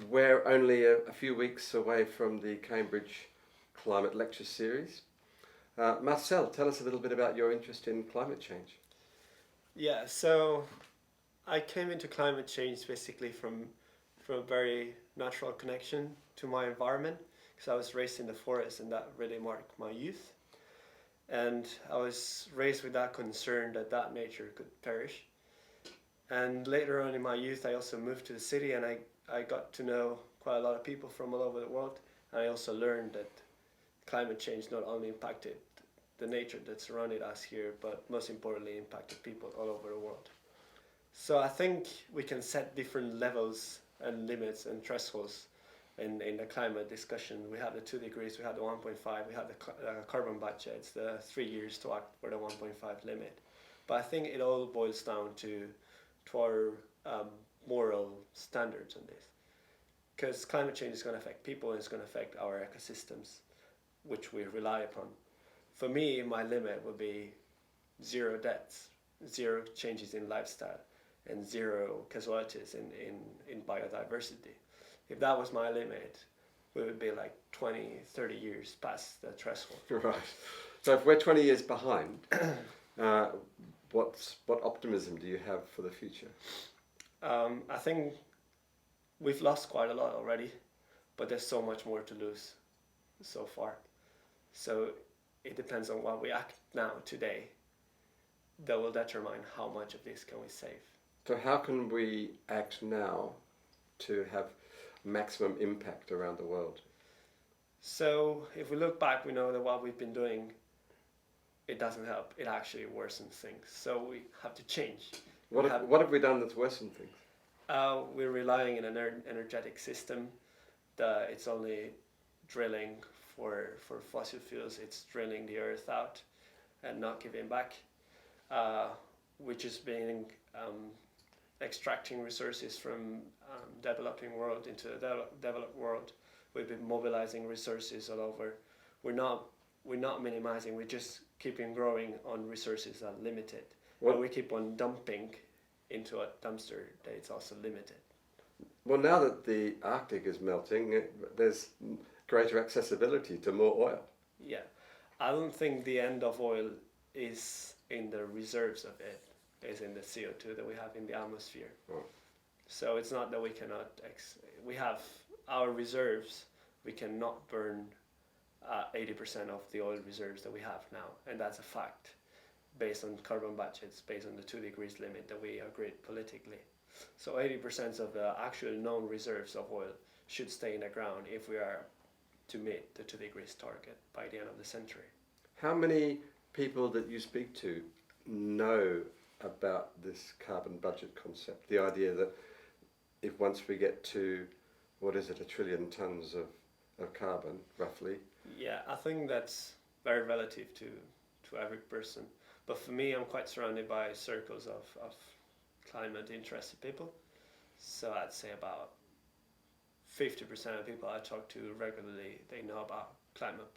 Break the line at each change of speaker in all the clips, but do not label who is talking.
We're only a few weeks away from the Cambridge Climate Lecture Series. Marcel, tell us a little bit about your interest in climate change.
Yeah, so I came into climate change basically from a very natural connection to my environment because I was raised in the forest and that really marked my youth. And I was raised with that concern that nature could perish. And later on in my youth, I also moved to the city and I got to know quite a lot of people from all over the world. And I also learned that climate change not only impacted the nature that surrounded us here, but most importantly impacted people all over the world. So I think we can set different levels and limits and thresholds in the climate discussion. We have the 2 degrees, we have the 1.5, we have the carbon budgets, the 3 years to act for the 1.5 limit. But I think it all boils down to our moral standards on this. Because climate change is going to affect people and it's going to affect our ecosystems, which we rely upon. For me, my limit would be 0 deaths, 0 changes in lifestyle, and 0 casualties in biodiversity. If that was my limit, we would be like 20, 30 years past the threshold.
Right. So if we're 20 years behind, uh, what optimism do you have for the future?
I think we've lost quite a lot already, but there's so much more to lose so far. So it depends on what we act now, today, that will determine how much of this can we save.
So how can we act now to have maximum impact around the world?
So if we look back, we know that what we've been doing, it doesn't help. It actually worsens things. So we have to change.
What have we done that's worsened things?
We're relying on an energetic system that it's only drilling for fossil fuels. It's drilling the earth out and not giving back. We're just being extracting resources from developing world into the developed world. We've been mobilizing resources all over. We're not minimizing. We're just keeping growing on resources that are limited. But we keep on dumping into a dumpster that it's also limited.
Well, now that the Arctic is melting, there's greater accessibility to more oil.
Yeah, I don't think the end of oil is in the reserves of it. It's in the CO2 that we have in the atmosphere.
Oh.
So it's not that we cannot. We have our reserves. We cannot burn 80% of the oil reserves that we have now, and that's a fact, based on carbon budgets, based on the 2 degrees limit that we agreed politically. So 80% of the actual known reserves of oil should stay in the ground if we are to meet the 2 degrees target by the end of the century.
How many people that you speak to know about this carbon budget concept? The idea that if once we get to, 1 trillion tons of carbon, roughly?
Yeah, I think that's very relative to every person. But for me, I'm quite surrounded by circles of climate interested people. So I'd say about 50% of people I talk to regularly, they know about climate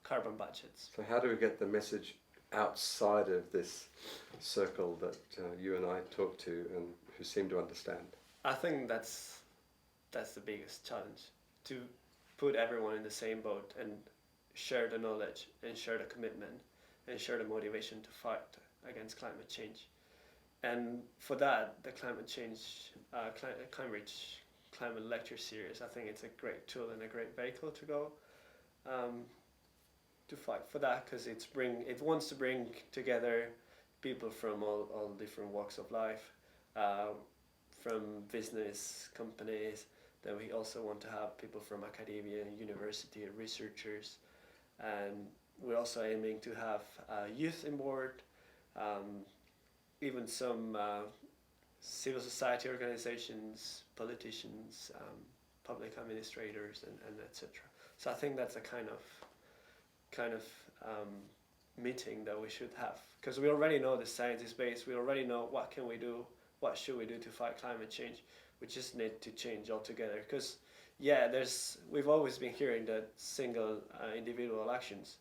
carbon budgets.
So how do we get the message outside of this circle that you and I talk to and who seem to understand?
I think that's the biggest challenge, to put everyone in the same boat and share the knowledge and share the commitment and share the motivation to fight against climate change. And for that, the Cambridge Climate Lecture Series, I think it's a great tool and a great vehicle to go to fight for that, because it wants to bring together people from all different walks of life, from business companies. Then we also want to have people from academia, university, researchers, and we're also aiming to have youth on board, even some civil society organizations, politicians, public administrators, and etc. So I think that's a kind of meeting that we should have, because we already know the science is based. We already know what can we do, what should we do to fight climate change. We just need to change altogether, because we've always been hearing that single individual actions,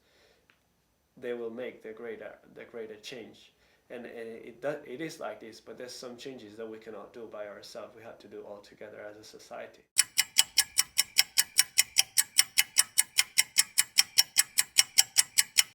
they will make the greater change, and it is like this, but there's some changes that we cannot do by ourselves. We have to do all together as a society.